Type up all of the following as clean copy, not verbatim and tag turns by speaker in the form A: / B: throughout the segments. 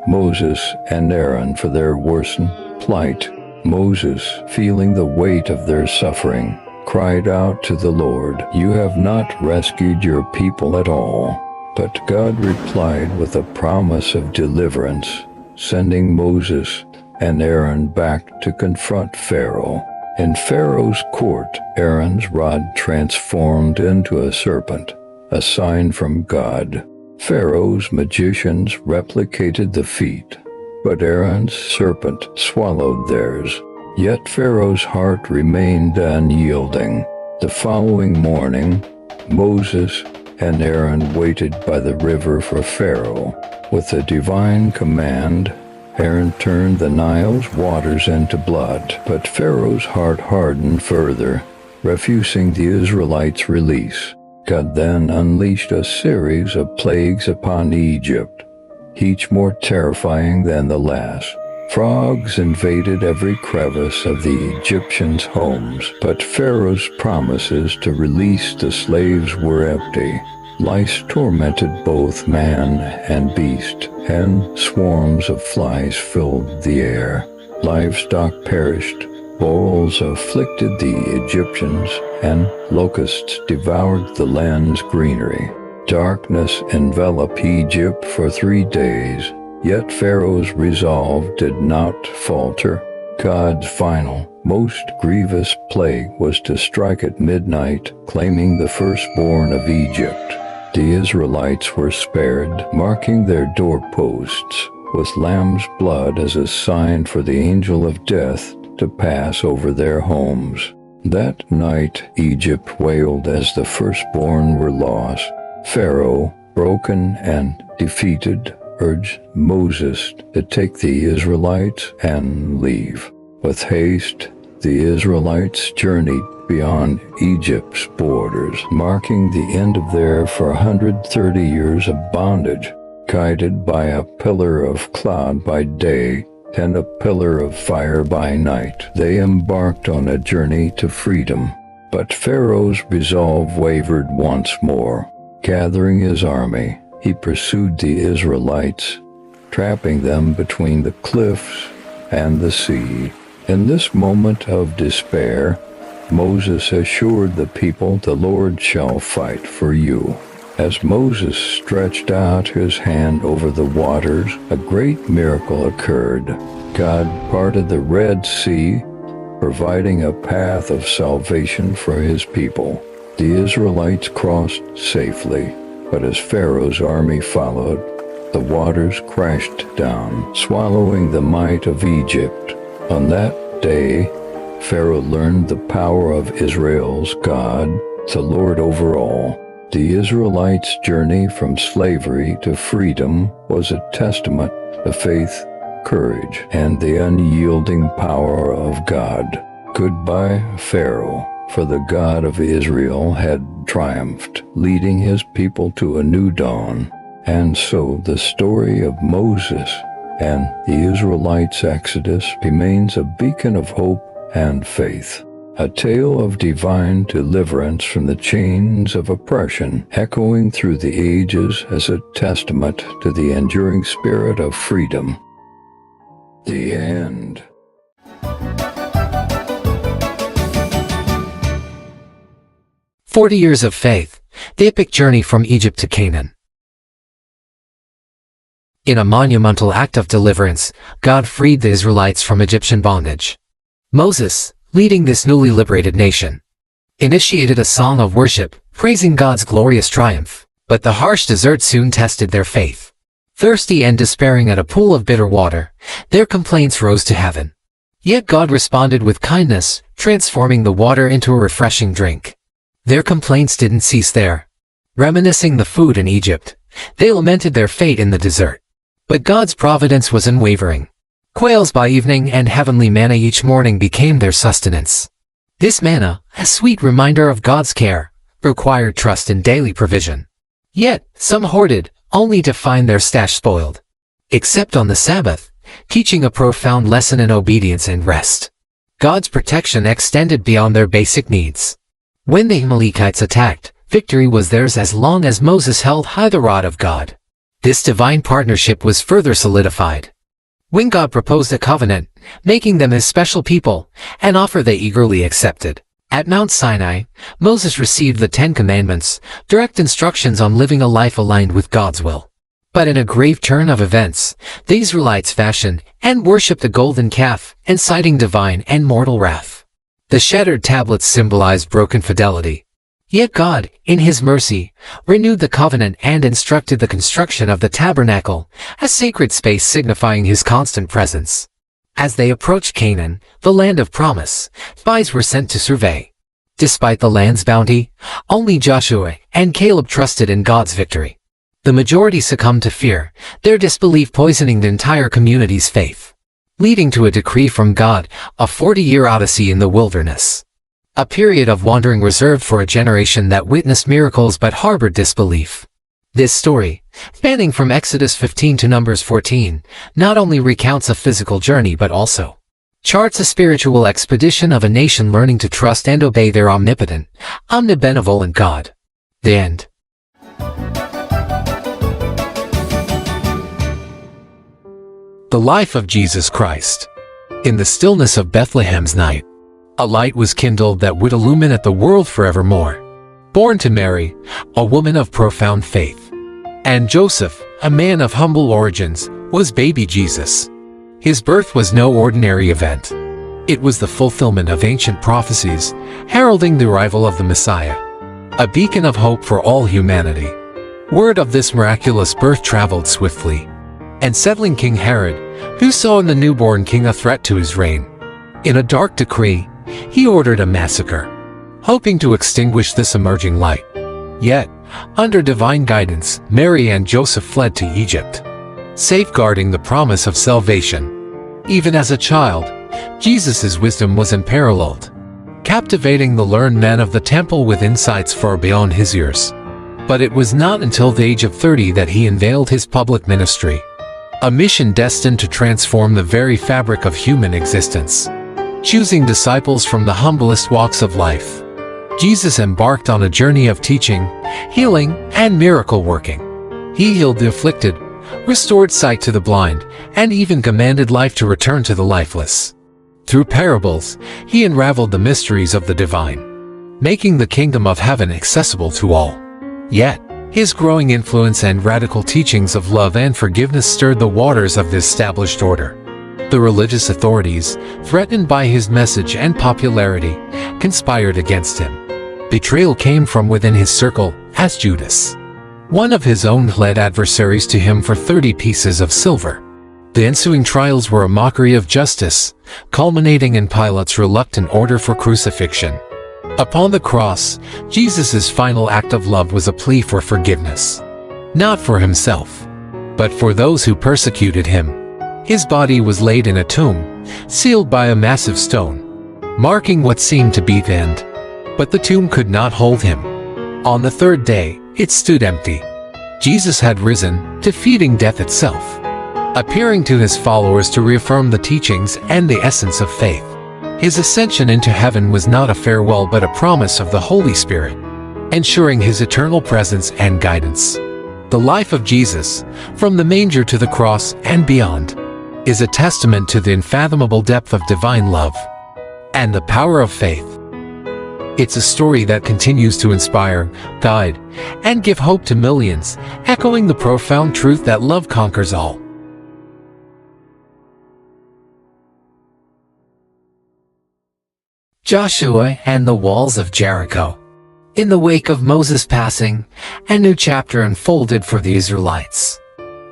A: Moses and Aaron for their worsened plight. Moses, feeling the weight of their suffering, cried out to the Lord, "You have not rescued your people at all." But God replied with a promise of deliverance, sending Moses and Aaron back to confront Pharaoh. In Pharaoh's court, Aaron's rod transformed into a serpent, a sign from God. Pharaoh's magicians replicated the feat, but Aaron's serpent swallowed theirs. Yet Pharaoh's heart remained unyielding. The following morning, Moses and Aaron waited by the river for Pharaoh. With a divine command, Aaron turned the Nile's waters into blood, but Pharaoh's heart hardened further, refusing the Israelites' release. God then unleashed a series of plagues upon Egypt, each more terrifying than the last. Frogs invaded every crevice of the Egyptians' homes, but Pharaoh's promises to release the slaves were empty. Lice tormented both man and beast, and swarms of flies filled the air. Livestock perished, boils afflicted the Egyptians, and locusts devoured the land's greenery. Darkness enveloped Egypt for 3 days, yet Pharaoh's resolve did not falter. God's final, most grievous plague was to strike at midnight, claiming the firstborn of Egypt. The Israelites were spared, marking their doorposts with lamb's blood as a sign for the angel of death to pass over their homes. That night Egypt wailed as the firstborn were lost. Pharaoh, broken and defeated, urged Moses to take the Israelites and leave. With haste, the Israelites journeyed beyond Egypt's borders, marking the end of their 430 years of bondage. Guided by a pillar of cloud by day and a pillar of fire by night, they embarked on a journey to freedom. But Pharaoh's resolve wavered once more. Gathering his army, he pursued the Israelites, trapping them between the cliffs and the sea. In this moment of despair, Moses assured the people, "The Lord shall fight for you." As Moses stretched out his hand over the waters, a great miracle occurred. God parted the Red Sea, providing a path of salvation for his people. The Israelites crossed safely, but as Pharaoh's army followed, the waters crashed down, swallowing the might of Egypt. On that day, Pharaoh learned the power of Israel's God, the Lord over all. The Israelites' journey from slavery to freedom was a testament to faith, courage, and the unyielding power of God. Goodbye, Pharaoh, for the God of Israel had triumphed, leading his people to a new dawn. And so the story of Moses and the Israelites' exodus remains a beacon of hope and faith, a tale of divine deliverance from the chains of oppression, echoing through the ages as a testament to the enduring spirit of freedom. The end.
B: "40 Years of Faith, the epic journey from Egypt to Canaan." In a monumental act of deliverance, God freed the Israelites from Egyptian bondage. Moses, leading this newly liberated nation, initiated a song of worship, praising God's glorious triumph. But the harsh desert soon tested their faith. Thirsty and despairing at a pool of bitter water, their complaints rose to heaven. Yet God responded with kindness, transforming the water into a refreshing drink. Their complaints didn't cease there. Reminiscing the food in Egypt, they lamented their fate in the desert. But God's providence was unwavering. Quails by evening and heavenly manna each morning became their sustenance. This manna, a sweet reminder of God's care, required trust in daily provision. Yet, some hoarded, only to find their stash spoiled. Except on the Sabbath, teaching a profound lesson in obedience and rest. God's protection extended beyond their basic needs. When the Amalekites attacked, victory was theirs as long as Moses held high the rod of God. This divine partnership was further solidified when God proposed a covenant, making them his special people, an offer they eagerly accepted. At Mount Sinai, Moses received the Ten Commandments, direct instructions on living a life aligned with God's will. But in a grave turn of events, the Israelites fashioned and worshipped a golden calf, inciting divine and mortal wrath. The shattered tablets symbolized broken fidelity. Yet God, in his mercy, renewed the covenant and instructed the construction of the tabernacle, a sacred space signifying his constant presence. As they approached Canaan, the land of promise, spies were sent to survey. Despite the land's bounty, only Joshua and Caleb trusted in God's victory. The majority succumbed to fear, their disbelief poisoning the entire community's faith, leading to a decree from God, a 40-year odyssey in the wilderness. A period of wandering reserved for a generation that witnessed miracles but harbored disbelief. This story, spanning from Exodus 15 to Numbers 14, not only recounts a physical journey but also charts a spiritual expedition of a nation learning to trust and obey their omnipotent, omnibenevolent God. The end. The life of Jesus Christ. In the stillness of Bethlehem's night, a light was kindled that would illuminate the world forevermore. Born to Mary, a woman of profound faith, and Joseph, a man of humble origins, was baby Jesus. His birth was no ordinary event. It was the fulfillment of ancient prophecies, heralding the arrival of the Messiah, a beacon of hope for all humanity. Word of this miraculous birth traveled swiftly, and settling King Herod, who saw in the newborn king a threat to his reign. In a dark decree, he ordered a massacre, hoping to extinguish this emerging light. Yet, under divine guidance, Mary and Joseph fled to Egypt, safeguarding the promise of salvation. Even as a child, Jesus' wisdom was unparalleled, captivating the learned men of the temple with insights far beyond his years. But it was not until the age of 30 that he unveiled his public ministry, a mission destined to transform the very fabric of human existence. Choosing disciples from the humblest walks of life, Jesus embarked on a journey of teaching, healing, and miracle working. He healed the afflicted, restored sight to the blind, and even commanded life to return to the lifeless. Through parables, he unraveled the mysteries of the divine, making the kingdom of heaven accessible to all. Yet, his growing influence and radical teachings of love and forgiveness stirred the waters of the established order. The religious authorities, threatened by his message and popularity, conspired against him. Betrayal came from within his circle, as Judas, one of his own, led adversaries to him for 30 pieces of silver. The ensuing trials were a mockery of justice, culminating in Pilate's reluctant order for crucifixion. Upon the cross, Jesus' final act of love was a plea for forgiveness, not for himself, but for those who persecuted him. His body was laid in a tomb, sealed by a massive stone, marking what seemed to be the end. But the tomb could not hold him. On the third day, it stood empty. Jesus had risen, defeating death itself, appearing to his followers to reaffirm the teachings and the essence of faith. His ascension into heaven was not a farewell but a promise of the Holy Spirit, ensuring his eternal presence and guidance. The life of Jesus, from the manger to the cross and beyond, is a testament to the unfathomable depth of divine love and the power of faith. It's a story that continues to inspire, guide, and give hope to millions, echoing the profound truth that love conquers all. Joshua and the walls of Jericho. In the wake of Moses' passing, a new chapter unfolded for the Israelites.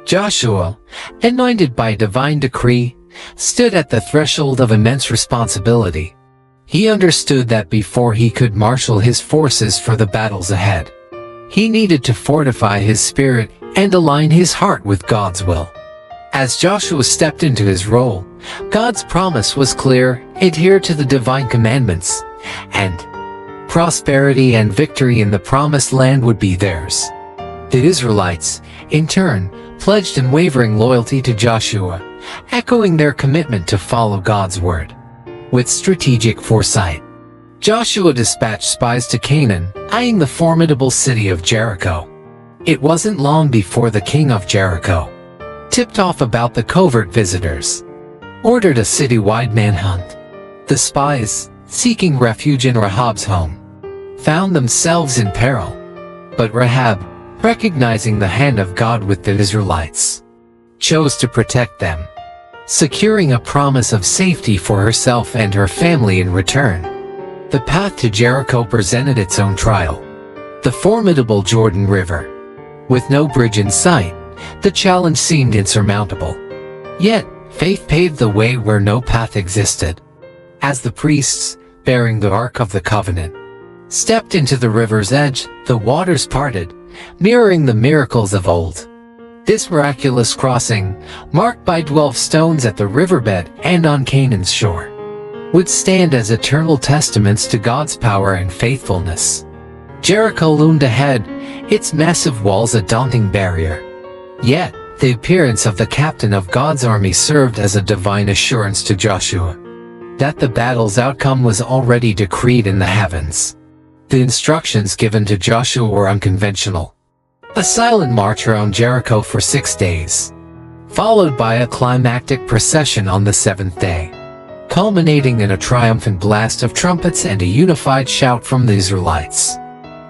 B: Joshua, anointed by divine decree, stood at the threshold of immense responsibility. He understood that before he could marshal his forces for the battles ahead, he needed to fortify his spirit and align his heart with God's will. As Joshua stepped into his role, God's promise was clear: adhere to the divine commandments, and prosperity and victory in the promised land would be theirs. The Israelites, in turn, pledged unwavering loyalty to Joshua, echoing their commitment to follow God's word. With strategic foresight, Joshua dispatched spies to Canaan, eyeing the formidable city of Jericho. It wasn't long before the king of Jericho, tipped off about the covert visitors, ordered a citywide manhunt. The spies, seeking refuge in Rahab's home, found themselves in peril. But Rahab, recognizing the hand of God with the Israelites, chose to protect them, securing a promise of safety for herself and her family in return. The path to Jericho presented its own trial. The formidable Jordan River. With no bridge in sight, the challenge seemed insurmountable. Yet, faith paved the way where no path existed. As the priests, bearing the Ark of the Covenant, stepped into the river's edge, the waters parted, mirroring the miracles of old. This miraculous crossing, marked by 12 stones at the riverbed and on Canaan's shore, would stand as eternal testaments to God's power and faithfulness. Jericho loomed ahead, its massive walls a daunting barrier. Yet, the appearance of the captain of God's army served as a divine assurance to Joshua that the battle's outcome was already decreed in the heavens. The instructions given to Joshua were unconventional. A silent march around Jericho for 6 days, followed by a climactic procession on the 7th day, culminating in a triumphant blast of trumpets and a unified shout from the Israelites.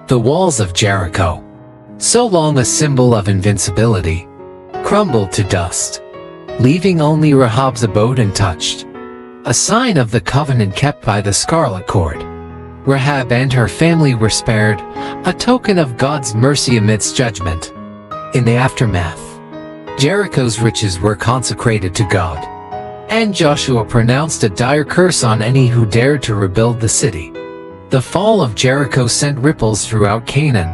B: The walls of Jericho, so long a symbol of invincibility, crumbled to dust, leaving only Rahab's abode untouched, a sign of the covenant kept by the scarlet cord. Rahab and her family were spared, a token of God's mercy amidst judgment. In the aftermath, Jericho's riches were consecrated to God, and Joshua pronounced a dire curse on any who dared to rebuild the city. The fall of Jericho sent ripples throughout Canaan,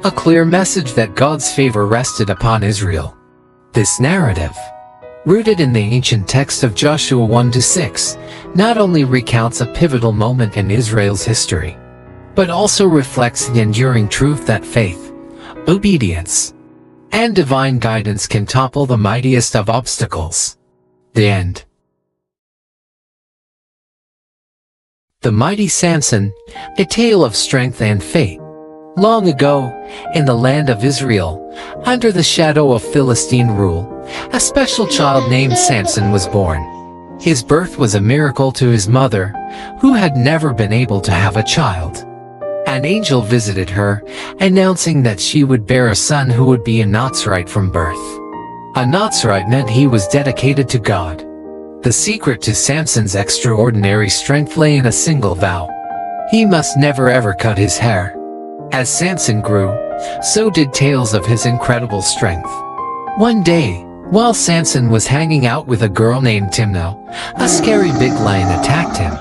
B: a clear message that God's favor rested upon Israel. This narrative, rooted in the ancient text of Joshua 1-6, not only recounts a pivotal moment in Israel's history, but also reflects the enduring truth that faith, obedience, and divine guidance can topple the mightiest of obstacles. The end. The mighty Samson, a tale of strength and fate. Long ago, in the land of Israel, under the shadow of Philistine rule, a special child named Samson was born. His birth was a miracle to his mother, who had never been able to have a child. An angel visited her, announcing that she would bear a son who would be a Nazirite from birth. A Nazirite meant he was dedicated to God. The secret to Samson's extraordinary strength lay in a single vow. He must never ever cut his hair. As Samson grew, so did tales of his incredible strength. One day, while Samson was hanging out with a girl named Timnah, a scary big lion attacked him.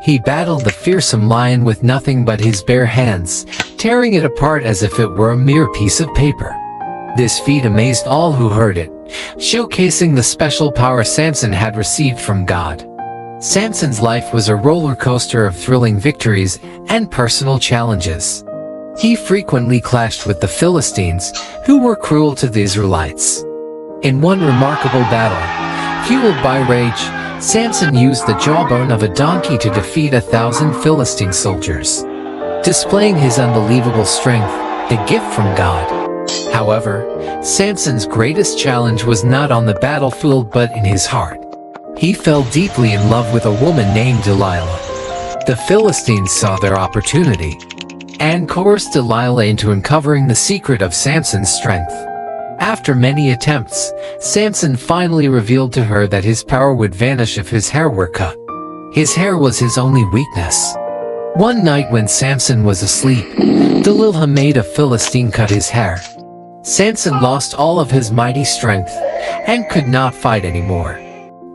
B: He battled the fearsome lion with nothing but his bare hands, tearing it apart as if it were a mere piece of paper. This feat amazed all who heard it, showcasing the special power Samson had received from God. Samson's life was a roller coaster of thrilling victories and personal challenges. He frequently clashed with the Philistines, who were cruel to the Israelites. In one remarkable battle, fueled by rage, Samson used the jawbone of a donkey to defeat 1,000 Philistine soldiers, displaying his unbelievable strength, a gift from God. However, Samson's greatest challenge was not on the battlefield but in his heart. He fell deeply in love with a woman named Delilah. The Philistines saw their opportunity and coerced Delilah into uncovering the secret of Samson's strength. After many attempts, Samson finally revealed to her that his power would vanish if his hair were cut. His hair was his only weakness. One night when Samson was asleep, Delilah made a Philistine cut his hair. Samson lost all of his mighty strength and could not fight anymore.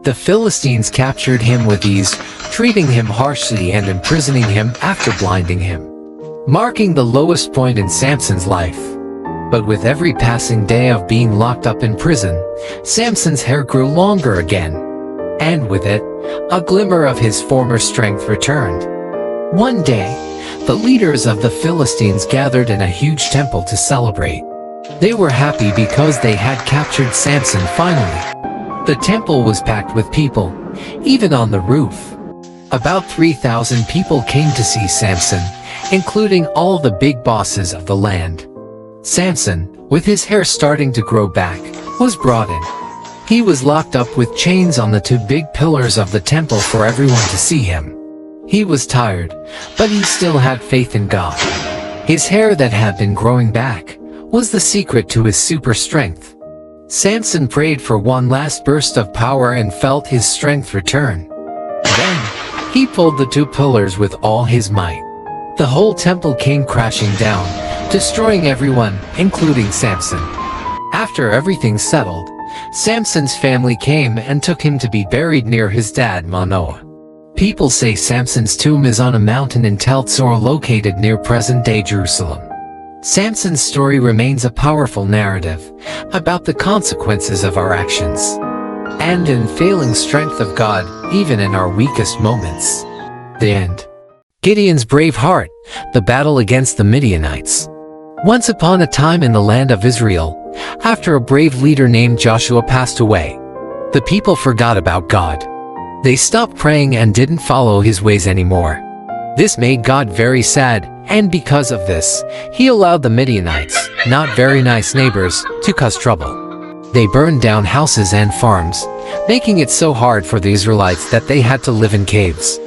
B: The Philistines captured him with ease, treating him harshly and imprisoning him after blinding him, marking the lowest point in Samson's life. But with every passing day of being locked up in prison, Samson's hair grew longer again, and with it, a glimmer of his former strength returned. One day, the leaders of the Philistines gathered in a huge temple to celebrate. They were happy because they had captured Samson finally. The temple was packed with people, even on the roof. About 3,000 people came to see Samson, including all the big bosses of the land. Samson, with his hair starting to grow back, was brought in. He was locked up with chains on the two big pillars of the temple for everyone to see him. He was tired, but he still had faith in God. His hair that had been growing back was the secret to his super strength. Samson prayed for one last burst of power and felt his strength return. Then, he pulled the two pillars with all his might. The whole temple came crashing down, destroying everyone, including Samson. After everything settled, Samson's family came and took him to be buried near his dad Manoah. People say Samson's tomb is on a mountain in Tel Tzor located near present-day Jerusalem. Samson's story remains a powerful narrative about the consequences of our actions and unfailing strength of God even in our weakest moments. The end. Gideon's brave heart, the battle against the Midianites. Once upon a time in the land of Israel, after a brave leader named Joshua passed away, the people forgot about God. They stopped praying and didn't follow his ways anymore. This made God very sad, and because of this, he allowed the Midianites, not very nice neighbors, to cause trouble. They burned down houses and farms, making it so hard for the Israelites that they had to live in caves.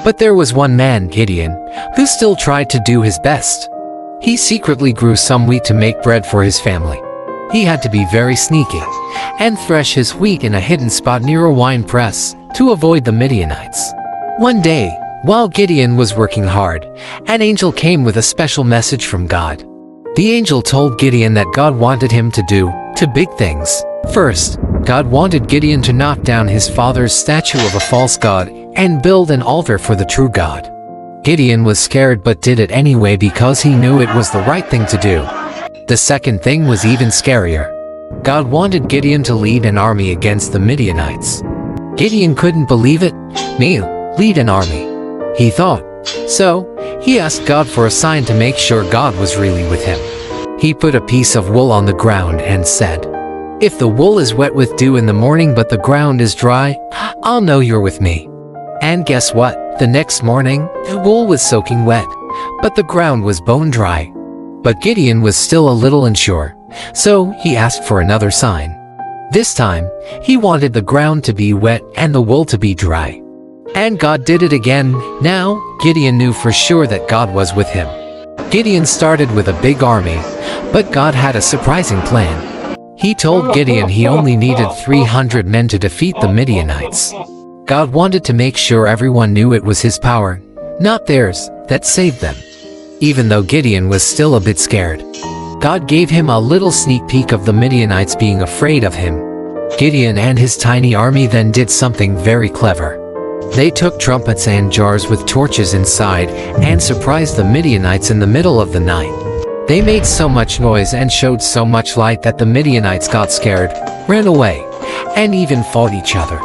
B: But there was one man, Gideon, who still tried to do his best. He secretly grew some wheat to make bread for his family. He had to be very sneaky and thresh his wheat in a hidden spot near a wine press to avoid the Midianites. One day, while Gideon was working hard, an angel came with a special message from God. The angel told Gideon that God wanted him to do two big things. First, God wanted Gideon to knock down his father's statue of a false god and build an altar for the true God. Gideon was scared but did it anyway because he knew it was the right thing to do. The second thing was even scarier. God wanted Gideon to lead an army against the Midianites. Gideon couldn't believe it. Me, lead an army, he thought. So, he asked God for a sign to make sure God was really with him. He put a piece of wool on the ground and said, "If the wool is wet with dew in the morning but the ground is dry, I'll know you're with me." And guess what? The next morning, the wool was soaking wet, but the ground was bone dry. But Gideon was still a little unsure, so he asked for another sign. This time, he wanted the ground to be wet and the wool to be dry. And God did it again. Now, Gideon knew for sure that God was with him. Gideon started with a big army, but God had a surprising plan. He told Gideon he only needed 300 men to defeat the Midianites. God wanted to make sure everyone knew it was his power, not theirs, that saved them. Even though Gideon was still a bit scared, God gave him a little sneak peek of the Midianites being afraid of him. Gideon and his tiny army then did something very clever. They took trumpets and jars with torches inside and surprised the Midianites in the middle of the night. They made so much noise and showed so much light that the Midianites got scared, ran away, and even fought each other.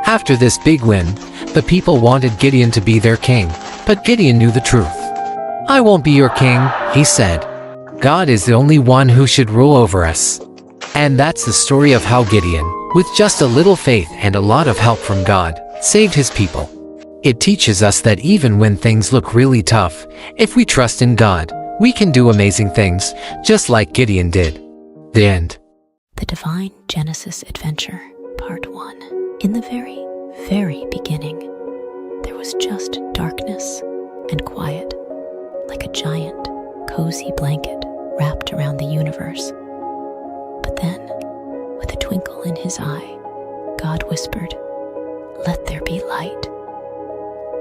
B: After this big win, the people wanted Gideon to be their king, but Gideon knew the truth. "I won't be your king," he said. "God is the only one who should rule over us." And that's the story of how Gideon, with just a little faith and a lot of help from God, saved his people. It teaches us that even when things look really tough, if we trust in God, we can do amazing things, just like Gideon did. The end.
C: The Divine Genesis Adventure, Part 1. In the very, very beginning, there was just darkness and quiet, like a giant, cozy blanket wrapped around the universe. But then, with a twinkle in his eye, God whispered, "Let there be light."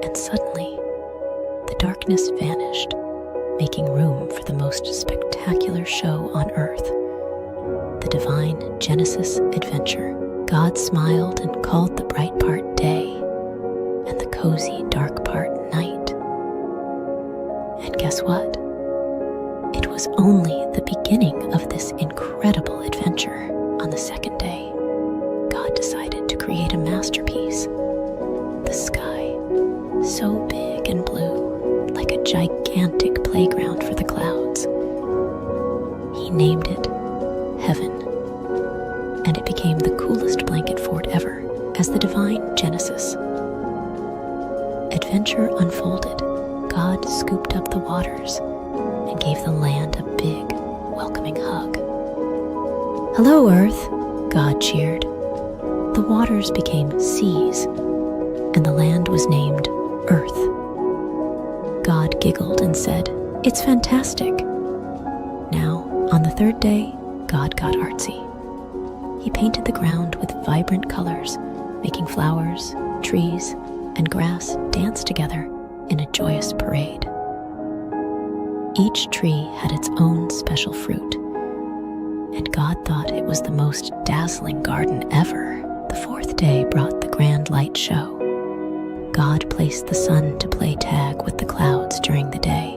C: And suddenly, the darkness vanished, making room for the most spectacular show on earth. The Divine Genesis Adventure. God smiled and called the bright part day, and the cozy dark part night. And guess what? It was only the beginning of this incredible adventure. On the second day, God decided to create a masterpiece. The sky, so big and blue, like a gigantic playground for the clouds. He named it Heaven, and it became the coolest blanket fort ever as the Divine Genesis. Adventure unfolded. God scooped up the waters and gave the land a big, welcoming hug. "Hello, Earth," God cheered. The waters became seas, and the land was named Earth. God giggled and said, "It's fantastic." Now, on the third day, God got artsy. He painted the ground with vibrant colors, making flowers, trees, and grass dance together in a joyous parade. Each tree had its own special fruit, and God thought it was the most dazzling garden ever. The fourth day brought the grand light show. God placed the sun to play tag with the clouds during the day,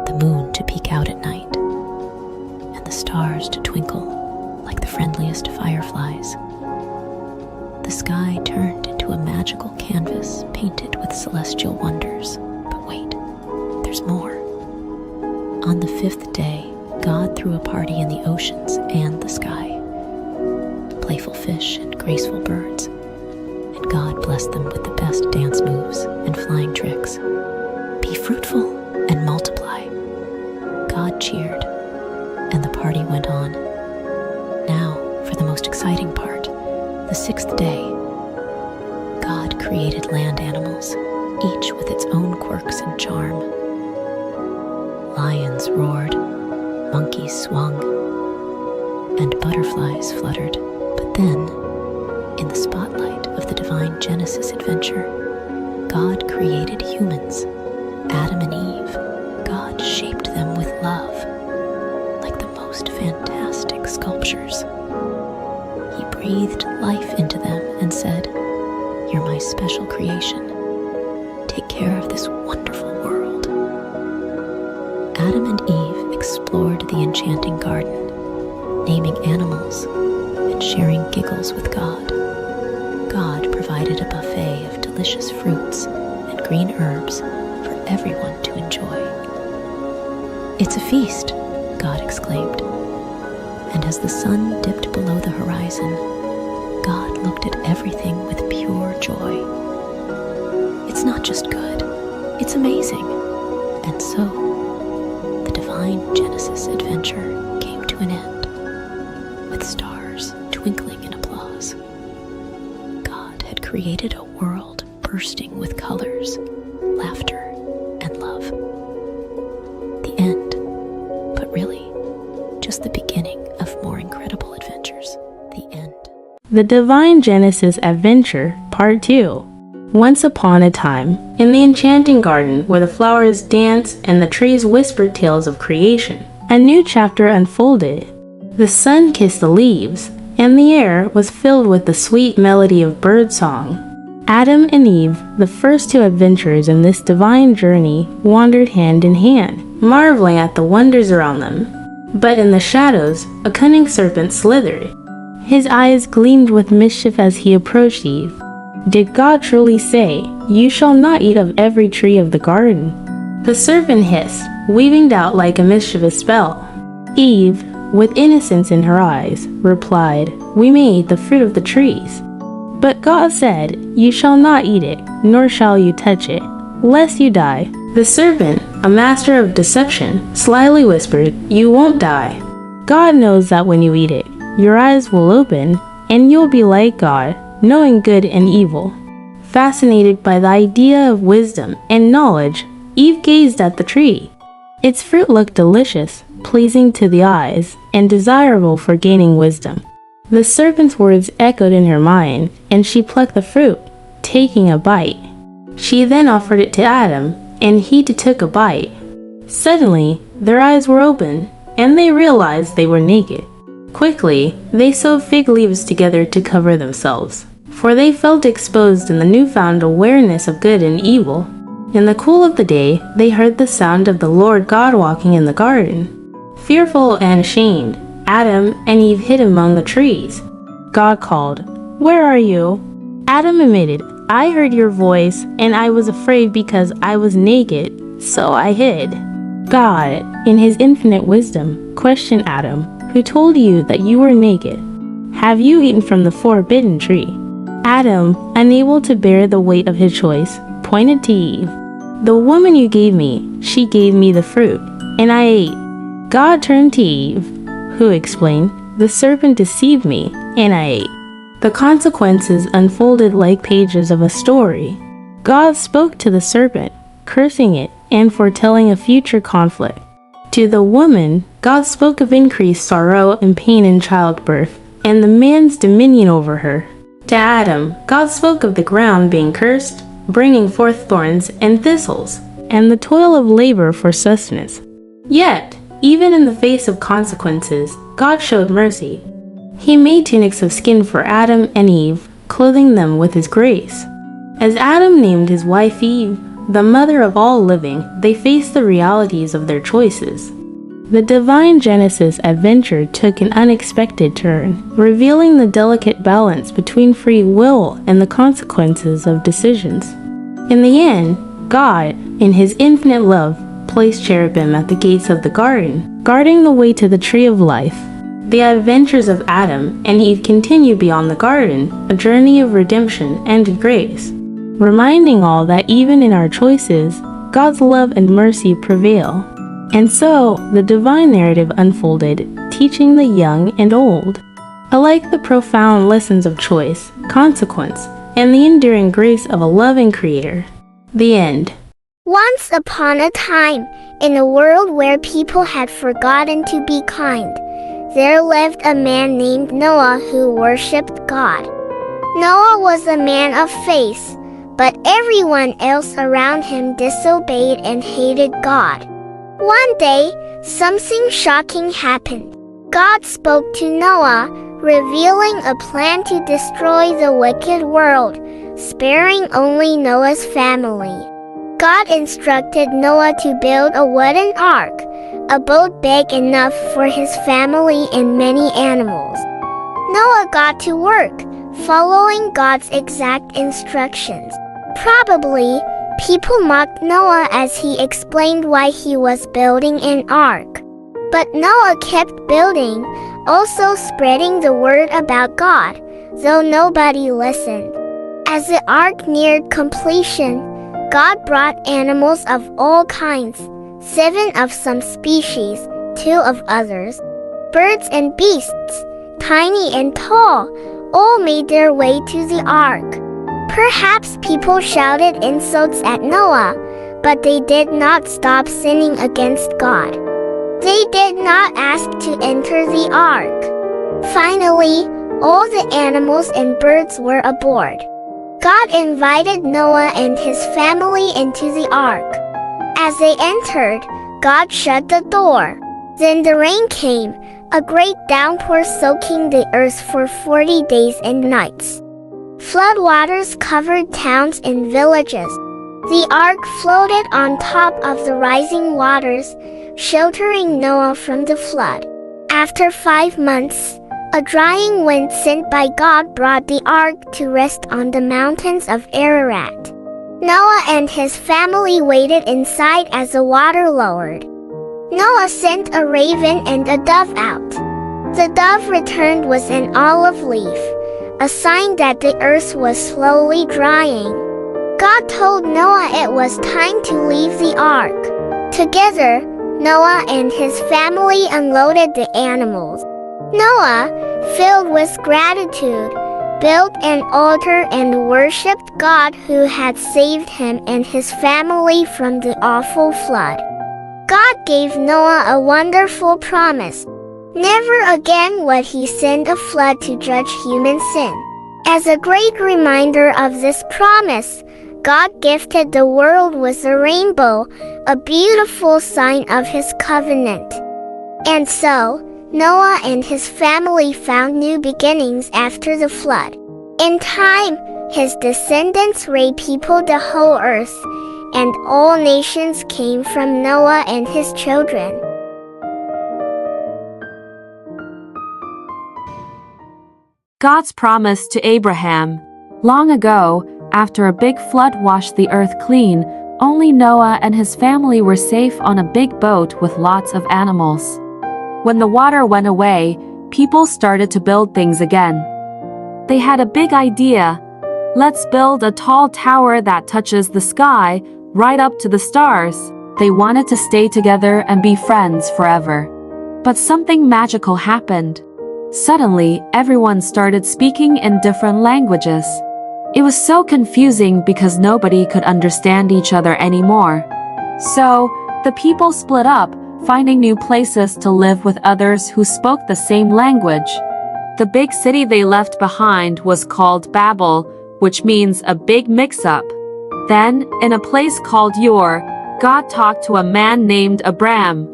C: the moon to peek out at night, and the stars to twinkle like the friendliest fireflies. The sky turned into a magical canvas painted with celestial wonders. But wait, there's more. On the fifth day, God threw a party in the oceans and the sky. Playful fish and graceful birds, and God blessed them with the best dance moves and flying tricks. Be fruitful and multiply. God cheered, and the party went on. Now, for the most exciting part, the sixth day. God created land animals, each with its own quirks and charm. Lions roared, monkeys swung, and butterflies fluttered. But then, in the spotlight of the divine Genesis adventure, God created humans, Adam and Eve. God shaped them with love, like the most fantastic sculptures. He breathed life into them and said, "You're my special creation. Take care of this wonderful world." Adam and Eve explored the enchanting garden, naming animals and sharing giggles with God. God provided a buffet of delicious fruits and green herbs for everyone to enjoy. "It's a feast," God exclaimed. And as the sun dipped below the horizon, God looked at everything with pure joy. It's not just good, it's amazing. And so, the divine Genesis adventure came to an end, with stars twinkling in applause. God had created a world bursting with colors, laughter, and love. The end, but really, just the beginning of more incredible adventures. The end.
D: The Divine Genesis Adventure, Part 2. Once upon a time, in the enchanting garden where the flowers danced and the trees whispered tales of creation, a new chapter unfolded. The sun kissed the leaves, and the air was filled with the sweet melody of birdsong. Adam and Eve, the first two adventurers in this divine journey, wandered hand in hand, marveling at the wonders around them. But in the shadows, a cunning serpent slithered. His eyes gleamed with mischief as he approached Eve. Did God truly say, "You shall not eat of every tree of the garden"? The serpent hissed, weaving doubt like a mischievous spell. Eve, with innocence in her eyes, replied, "We may eat the fruit of the trees." But God said, "You shall not eat it, nor shall you touch it, lest you die." The serpent, a master of deception, slyly whispered, "You won't die. God knows that when you eat it, your eyes will open, and you'll be like God, knowing good and evil." Fascinated by the idea of wisdom and knowledge, Eve gazed at the tree. Its fruit looked delicious, pleasing to the eyes, and desirable for gaining wisdom. The serpent's words echoed in her mind, and she plucked the fruit, taking a bite. She then offered it to Adam, and he took a bite. Suddenly, their eyes were open, and they realized they were naked. Quickly, they sewed fig leaves together to cover themselves, for they felt exposed in the newfound awareness of good and evil. In the cool of the day, they heard the sound of the Lord God walking in the garden. Fearful and ashamed, Adam and Eve hid among the trees. God called, "Where are you?" Adam admitted, "I heard your voice, and I was afraid because I was naked, so I hid." God, in his infinite wisdom, questioned Adam, "Who told you that you were naked? Have you eaten from the forbidden tree?" Adam, unable to bear the weight of his choice, pointed to Eve. "The woman you gave me, she gave me the fruit, and I ate." God turned to Eve, who explained, The serpent deceived me, and I ate. The consequences unfolded like pages of a story. God spoke to the serpent, cursing it and foretelling a future conflict. To the woman, God spoke of increased sorrow and pain in childbirth, and the man's dominion over her. To Adam, God spoke of the ground being cursed, bringing forth thorns and thistles, and the toil of labor for sustenance. Yet, even in the face of consequences, God showed mercy. He made tunics of skin for Adam and Eve, clothing them with His grace. As Adam named his wife Eve, the mother of all living, they faced the realities of their choices. The divine Genesis adventure took an unexpected turn, revealing the delicate balance between free will and the consequences of decisions. In the end, God, in His infinite love, placed cherubim at the gates of the garden, guarding the way to the tree of life. The adventures of Adam and Eve continue beyond the garden, a journey of redemption and grace, reminding all that even in our choices, God's love and mercy prevail. And so, the divine narrative unfolded, teaching the young and old alike the profound lessons of choice, consequence, and the enduring grace of a loving Creator. The end.
E: Once upon a time, in a world where people had forgotten to be kind, there lived a man named Noah who worshipped God. Noah was a man of faith, but everyone else around him disobeyed and hated God. One day, something shocking happened. God spoke to Noah, revealing a plan to destroy the wicked world, sparing only Noah's family. God instructed Noah to build a wooden ark, a boat big enough for his family and many animals. Noah got to work, following God's exact instructions. Probably, people mocked Noah as he explained why he was building an ark. But Noah kept building, also spreading the word about God, though nobody listened. As the ark neared completion, God brought animals of all kinds, 7 of some species, 2 of others. Birds and beasts, tiny and tall, all made their way to the ark. Perhaps people shouted insults at Noah, but they did not stop sinning against God. They did not ask to enter the ark. Finally, all the animals and birds were aboard. God invited Noah and his family into the ark. As they entered, God shut the door. Then the rain came, a great downpour soaking the earth for 40 days and nights. Floodwaters covered towns and villages. The ark floated on top of the rising waters, sheltering Noah from the flood. After 5 months, a drying wind sent by God brought the ark to rest on the mountains of Ararat. Noah and his family waited inside as the water lowered. Noah sent a raven and a dove out. The dove returned with an olive leaf, a sign that the earth was slowly drying. God told Noah it was time to leave the ark. Together, Noah and his family unloaded the animals. Noah, filled with gratitude, built an altar and worshipped God who had saved him and his family from the awful flood. God gave Noah a wonderful promise. Never again would he send a flood to judge human sin. As a great reminder of this promise, God gifted the world with a rainbow, a beautiful sign of his covenant. And so, Noah and his family found new beginnings after the flood. In time, his descendants repeopled the whole earth, and all nations came from Noah and his children.
F: God's promise to Abraham. Long ago, after a big flood washed the earth clean, only Noah and his family were safe on a big boat with lots of animals. When the water went away, people started to build things again. They had a big idea. Let's build a tall tower that touches the sky, right up to the stars. They wanted to stay together and be friends forever. But something magical happened. Suddenly, everyone started speaking in different languages. It was so confusing because nobody could understand each other anymore. So, the people split up, finding new places to live with others who spoke the same language. The big city they left behind was called Babel, which means a big mix-up. Then, in a place called Ur, God talked to a man named Abram.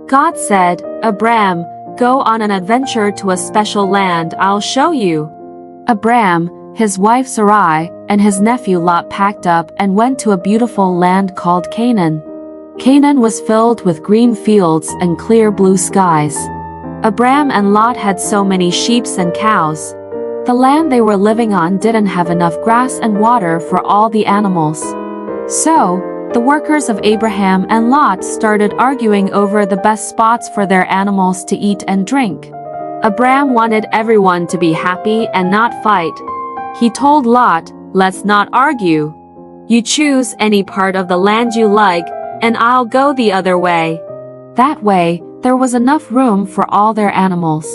F: God said, "Abram, go on an adventure to a special land I'll show you." Abram, his wife Sarai, and his nephew Lot packed up and went to a beautiful land called Canaan. Canaan was filled with green fields and clear blue skies. Abram and Lot had so many sheep and cows. The land they were living on didn't have enough grass and water for all the animals. So, the workers of Abraham and Lot started arguing over the best spots for their animals to eat and drink. Abram wanted everyone to be happy and not fight. He told Lot, "Let's not argue. You choose any part of the land you like, and I'll go the other way." That way, there was enough room for all their animals.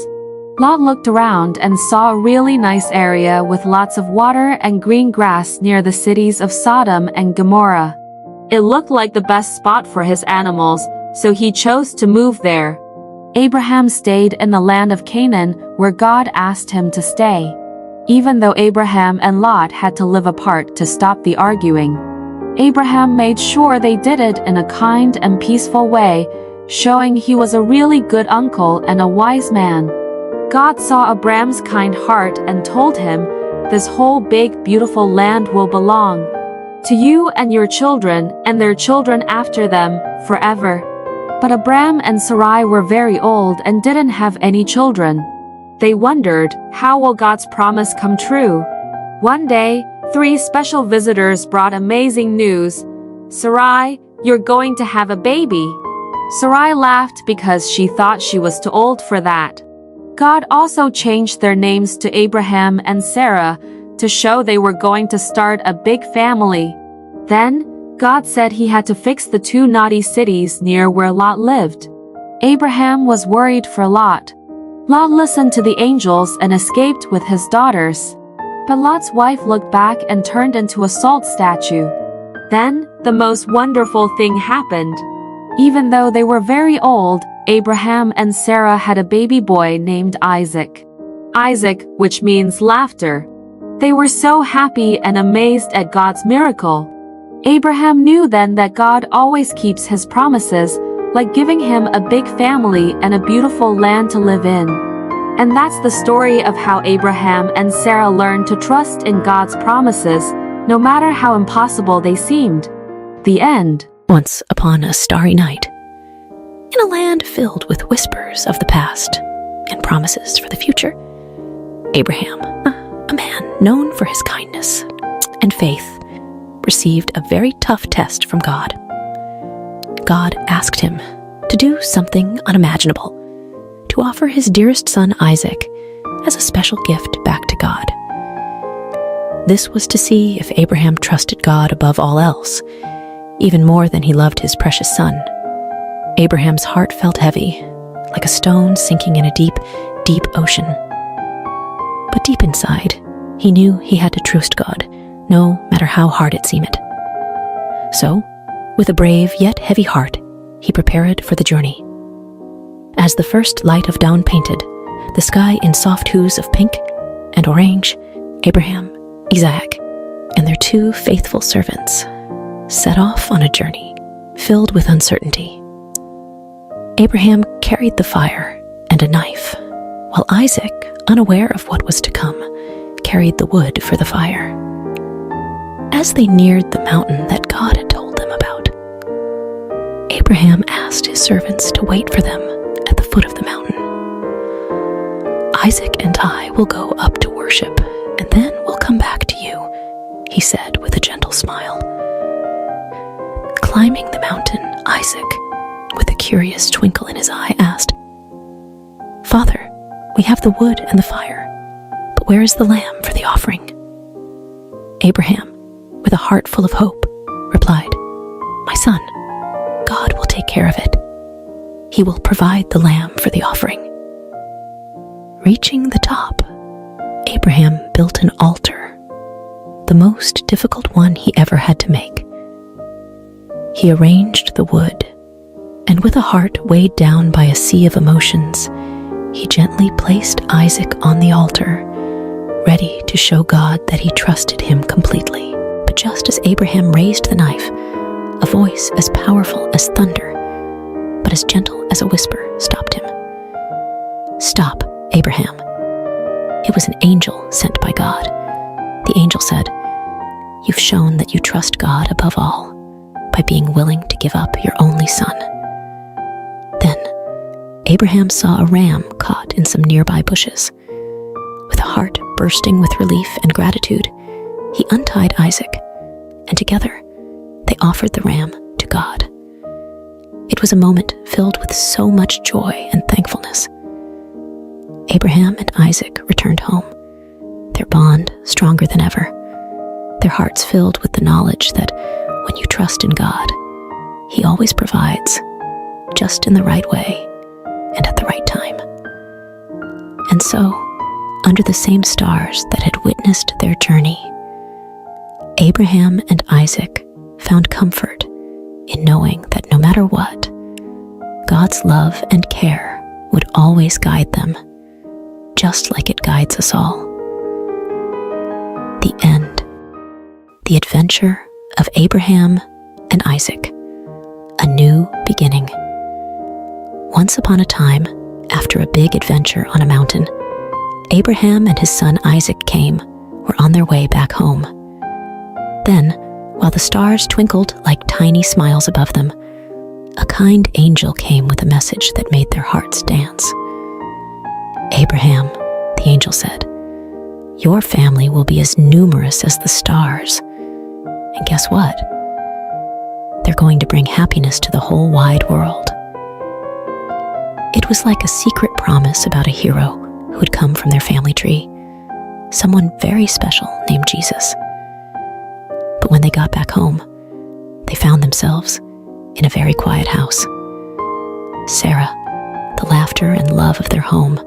F: Lot looked around and saw a really nice area with lots of water and green grass near the cities of Sodom and Gomorrah. It looked like the best spot for his animals, so he chose to move there. Abraham stayed in the land of Canaan where God asked him to stay. Even though Abraham and Lot had to live apart to stop the arguing, Abraham made sure they did it in a kind and peaceful way, showing he was a really good uncle and a wise man. God saw Abram's kind heart and told him, "This whole big, beautiful land will belong to you and your children and their children after them, forever." But Abram and Sarai were very old and didn't have any children. They wondered, how will God's promise come true? One day, 3 special visitors brought amazing news. "Sarai, you're going to have a baby." Sarai laughed because she thought she was too old for that. God also changed their names to Abraham and Sarah to show they were going to start a big family. Then, God said he had to fix the 2 naughty cities near where Lot lived. Abraham was worried for Lot. Lot listened to the angels and escaped with his daughters. But Lot's wife looked back and turned into a salt statue. Then, the most wonderful thing happened. Even though they were very old, Abraham and Sarah had a baby boy named Isaac. Isaac, which means laughter. They were so happy and amazed at God's miracle. Abraham knew then that God always keeps his promises, like giving him a big family and a beautiful land to live in. And that's the story of how Abraham and Sarah learned to trust in God's promises, no matter how impossible they seemed. The end.
C: Once upon a starry night, in a land filled with whispers of the past and promises for the future, Abraham, a man known for his kindness and faith, received a very tough test from God. God asked him to do something unimaginable, to offer his dearest son Isaac as a special gift back to God. This was to see if Abraham trusted God above all else, even more than he loved his precious son. Abraham's heart felt heavy, like a stone sinking in a deep, deep ocean. But deep inside, he knew he had to trust God, no matter how hard it seemed. So, with a brave yet heavy heart, he prepared for the journey. As the first light of dawn painted the sky in soft hues of pink and orange, Abraham, Isaac, and their 2 faithful servants set off on a journey filled with uncertainty. Abraham carried the fire and a knife, while Isaac, unaware of what was to come, carried the wood for the fire. As they neared the mountain that God had told them about, Abraham asked his servants to wait for them at the foot of the mountain. "Isaac and I will go up to worship, and then we'll come back to you," he said with a gentle smile. Climbing the mountain, Isaac, with a curious twinkle in his eye, asked, "Father, we have the wood and the fire, but where is the lamb for the offering?" Abraham, with a heart full of hope, replied, "My son, God will take care of it. He will provide the lamb for the offering." reaching the top, Abraham built an altar, the most difficult one he ever had to make. He arranged the wood, and with a heart weighed down by a sea of emotions, he gently placed Isaac on the altar, ready to show God that he trusted him completely. But just as Abraham raised the knife, a voice as powerful as thunder, but as gentle as a whisper, stopped him. "Stop, Abraham." It was an angel sent by God. The angel said, "You've shown that you trust God above all by being willing to give up your only son." Then Abraham saw a ram caught in some nearby bushes. With a heart bursting with relief and gratitude, he untied Isaac, and together they offered the ram to God. It was a moment filled with so much joy and thankfulness. Abraham and Isaac returned home, their bond stronger than ever, their hearts filled with the knowledge that when you trust in God, He always provides, just in the right way and at the right time. And so, under the same stars that had witnessed their journey, Abraham and Isaac found comfort in knowing that no matter what, God's love and care would always guide them, just like it guides us all. The end. The adventure of Abraham and Isaac. A new beginning. Once upon a time, after a big adventure on a mountain, Abraham and his son Isaac were on their way back home. Then, while the stars twinkled like tiny smiles above them, a kind angel came with a message that made their hearts dance. "Abraham," the angel said, "your family will be as numerous as the stars. And guess what? They're going to bring happiness to the whole wide world." It was like a secret promise about a hero who had come from their family tree, someone very special named Jesus. But when they got back home, they found themselves in a very quiet house. Sarah, the laughter and love of their home,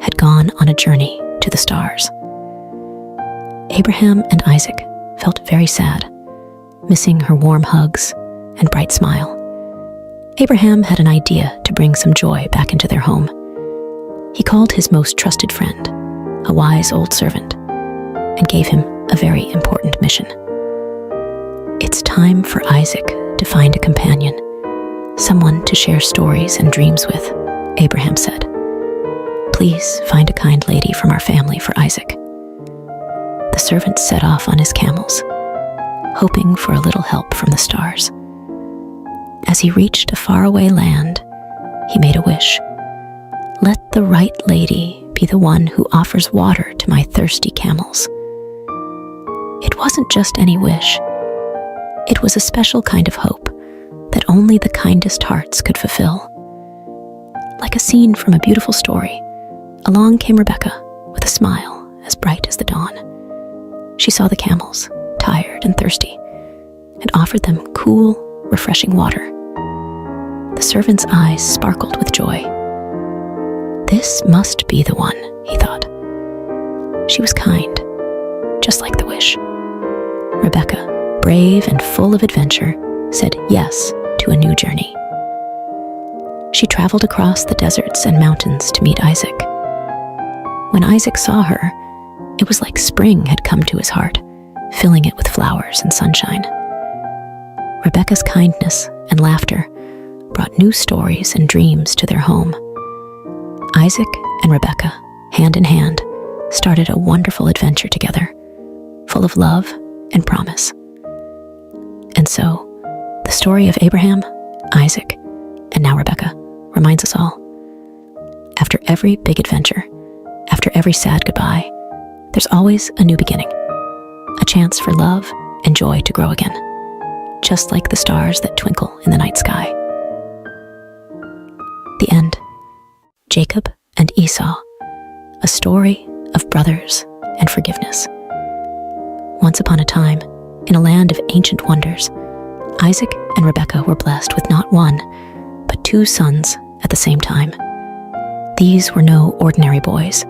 C: had gone on a journey to the stars. Abraham and Isaac felt very sad, missing her warm hugs and bright smile. Abraham had an idea to bring some joy back into their home. He called his most trusted friend, a wise old servant, and gave him a very important mission. "It's time for Isaac to find a companion, someone to share stories and dreams with," Abraham said. "Please find a kind lady from our family for Isaac." The servant set off on his camels, hoping for a little help from the stars. As he reached a faraway land, he made a wish. "Let the right lady be the one who offers water to my thirsty camels." It wasn't just any wish. It was a special kind of hope that only the kindest hearts could fulfill. Like a scene from a beautiful story, along came Rebecca with a smile as bright as the dawn. She saw the camels, tired and thirsty, and offered them cool, refreshing water. The servant's eyes sparkled with joy. This must be the one, he thought. She was kind, just like the wish. Rebecca, brave and full of adventure, said yes to a new journey. She traveled across the deserts and mountains to meet Isaac. When Isaac saw her, it was like spring had come to his heart, filling it with flowers and sunshine. Rebecca's kindness and laughter brought new stories and dreams to their home. Isaac and Rebecca, hand in hand, started a wonderful adventure together, full of love and promise. And so, the story of Abraham, Isaac, and now Rebecca reminds us all. After every big adventure, after every sad goodbye, there's always a new beginning, a chance for love and joy to grow again, just like the stars that twinkle in the night sky. The end. Jacob and Esau, a story of brothers and forgiveness. Once upon a time, in a land of ancient wonders, Isaac and Rebekah were blessed with not one, but two sons at the same time. These were no ordinary boys.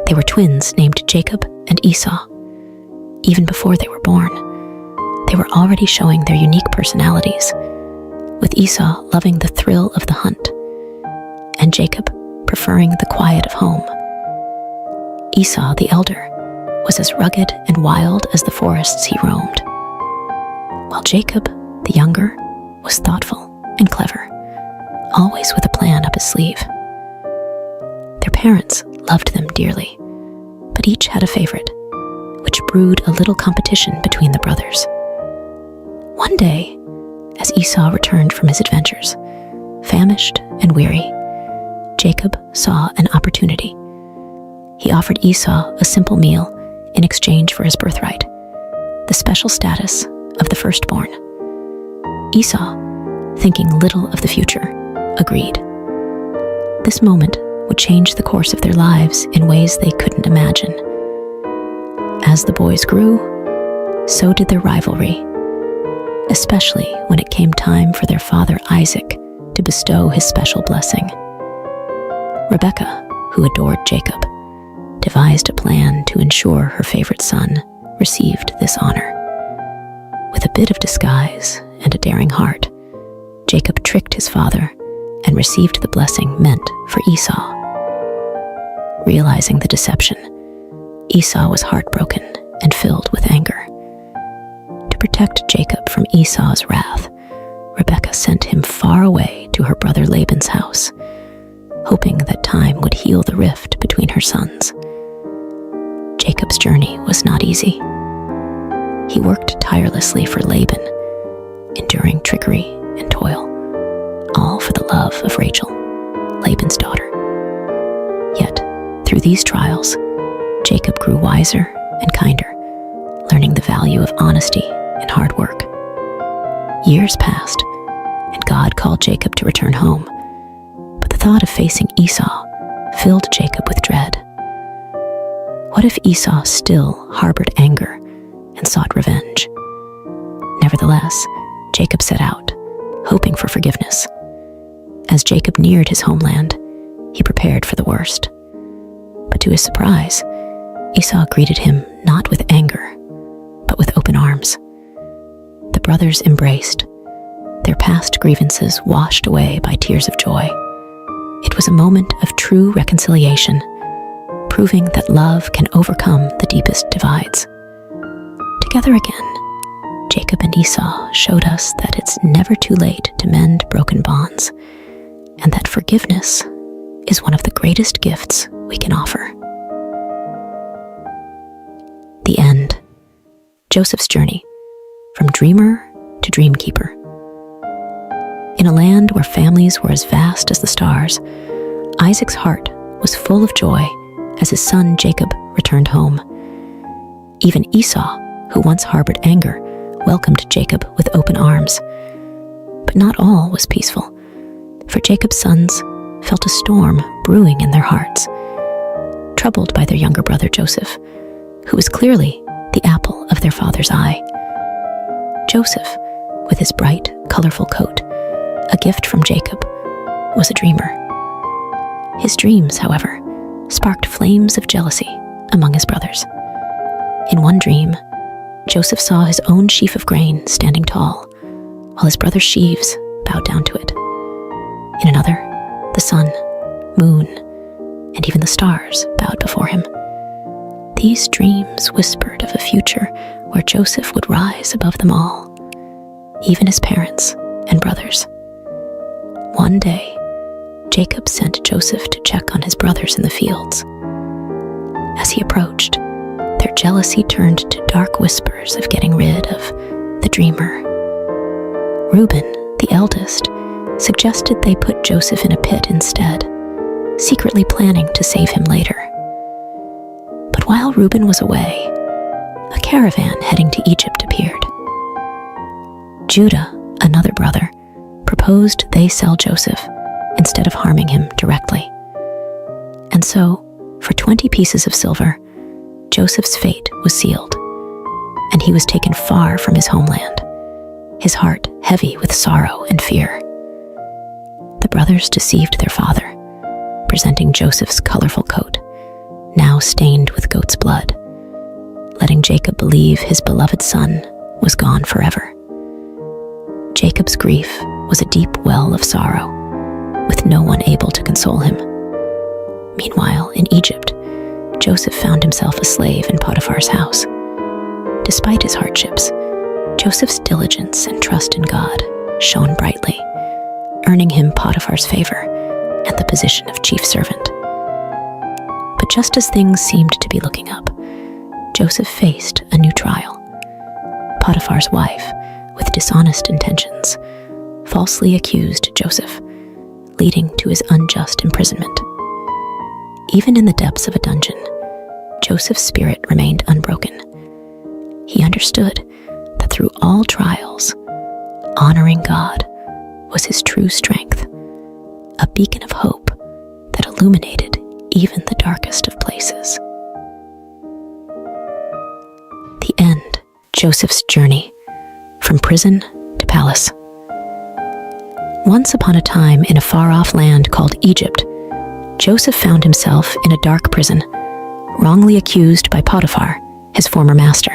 C: They were twins named Jacob and Esau. Even before they were born, they were already showing their unique personalities, with Esau loving the thrill of the hunt, and Jacob preferring the quiet of home. Esau, the elder, was as rugged and wild as the forests he roamed, while Jacob, the younger, was thoughtful and clever, always with a plan up his sleeve. Their parents loved them dearly, but each had a favorite, which brewed a little competition between the brothers. One day, as Esau returned from his adventures, famished and weary, Jacob saw an opportunity. He offered Esau a simple meal in exchange for his birthright, the special status of the firstborn. Esau, thinking little of the future, agreed. This moment would change the course of their lives in ways they couldn't imagine. As the boys grew, so did their rivalry, especially when it came time for their father Isaac to bestow his special blessing. Rebekah, who adored Jacob, devised a plan to ensure her favorite son received this honor. With a bit of disguise and a daring heart, Jacob tricked his father and received the blessing meant for Esau. Realizing the deception, Esau was heartbroken and filled with anger. To protect Jacob from Esau's wrath, Rebekah sent him far away to her brother Laban's house, hoping that time would heal the rift between her sons. Jacob's journey was not easy. He worked tirelessly for Laban, enduring trickery and toil, all for the love of Rachel, Laban's daughter. Yet, through these trials, Jacob grew wiser and kinder, learning the value of honesty and hard work. Years passed, and God called Jacob to return home, but the thought of facing Esau filled Jacob with dread. What if Esau still harbored anger and sought revenge? Nevertheless, Jacob set out, hoping for forgiveness. As Jacob neared his homeland, he prepared for the worst. But to his surprise, Esau greeted him not with anger, but with open arms. The brothers embraced, their past grievances washed away by tears of joy. It was a moment of true reconciliation, proving that love can overcome the deepest divides. Together again, Jacob and Esau showed us that it's never too late to mend broken bonds, and that forgiveness is one of the greatest gifts we can offer. The end. Joseph's journey, from dreamer to dreamkeeper. In a land where families were as vast as the stars, Isaac's heart was full of joy as his son Jacob returned home. Even Esau, who once harbored anger, welcomed Jacob with open arms. But not all was peaceful, for Jacob's sons felt a storm brewing in their hearts, troubled by their younger brother Joseph, who was clearly the apple of their father's eye. Joseph, with his bright, colorful coat, a gift from Jacob, was a dreamer. His dreams, however, sparked flames of jealousy among his brothers. In one dream, Joseph saw his own sheaf of grain standing tall, while his brother's sheaves bowed down to it. In another, the sun, moon, and even the stars bowed before him. These dreams whispered of a future where Joseph would rise above them all, even his parents and brothers. One day, Jacob sent Joseph to check on his brothers in the fields. As he approached, their jealousy turned to dark whispers of getting rid of the dreamer. Reuben, the eldest, suggested they put Joseph in a pit instead, secretly planning to save him later. But while Reuben was away, a caravan heading to Egypt appeared. Judah, another brother, proposed they sell Joseph instead of harming him directly. And so, for 20 pieces of silver, Joseph's fate was sealed, and he was taken far from his homeland, his heart heavy with sorrow and fear. The brothers deceived their father, representing Joseph's colorful coat, now stained with goat's blood, letting Jacob believe his beloved son was gone forever. Jacob's grief was a deep well of sorrow, with no one able to console him. Meanwhile, in Egypt, Joseph found himself a slave in Potiphar's house. Despite his hardships, Joseph's diligence and trust in God shone brightly, earning him Potiphar's favor and the position of chief servant. But just as things seemed to be looking up, Joseph faced a new trial. Potiphar's wife, with dishonest intentions, falsely accused Joseph, leading to his unjust imprisonment. Even in the depths of a dungeon, Joseph's spirit remained unbroken. He understood that through all trials, honoring God was his true strength, a beacon of hope that illuminated even the darkest of places. The end. Joseph's journey from prison to palace. Once upon a time, in a far-off land called Egypt, Joseph found himself in a dark prison, wrongly accused by Potiphar, his former master.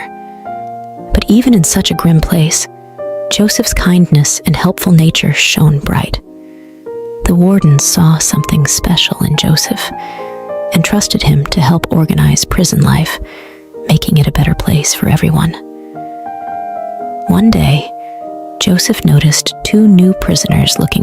C: But even in such a grim place, Joseph's kindness and helpful nature shone bright. The warden saw something special in Joseph and trusted him to help organize prison life, making it a better place for everyone. One day, Joseph noticed two new prisoners looking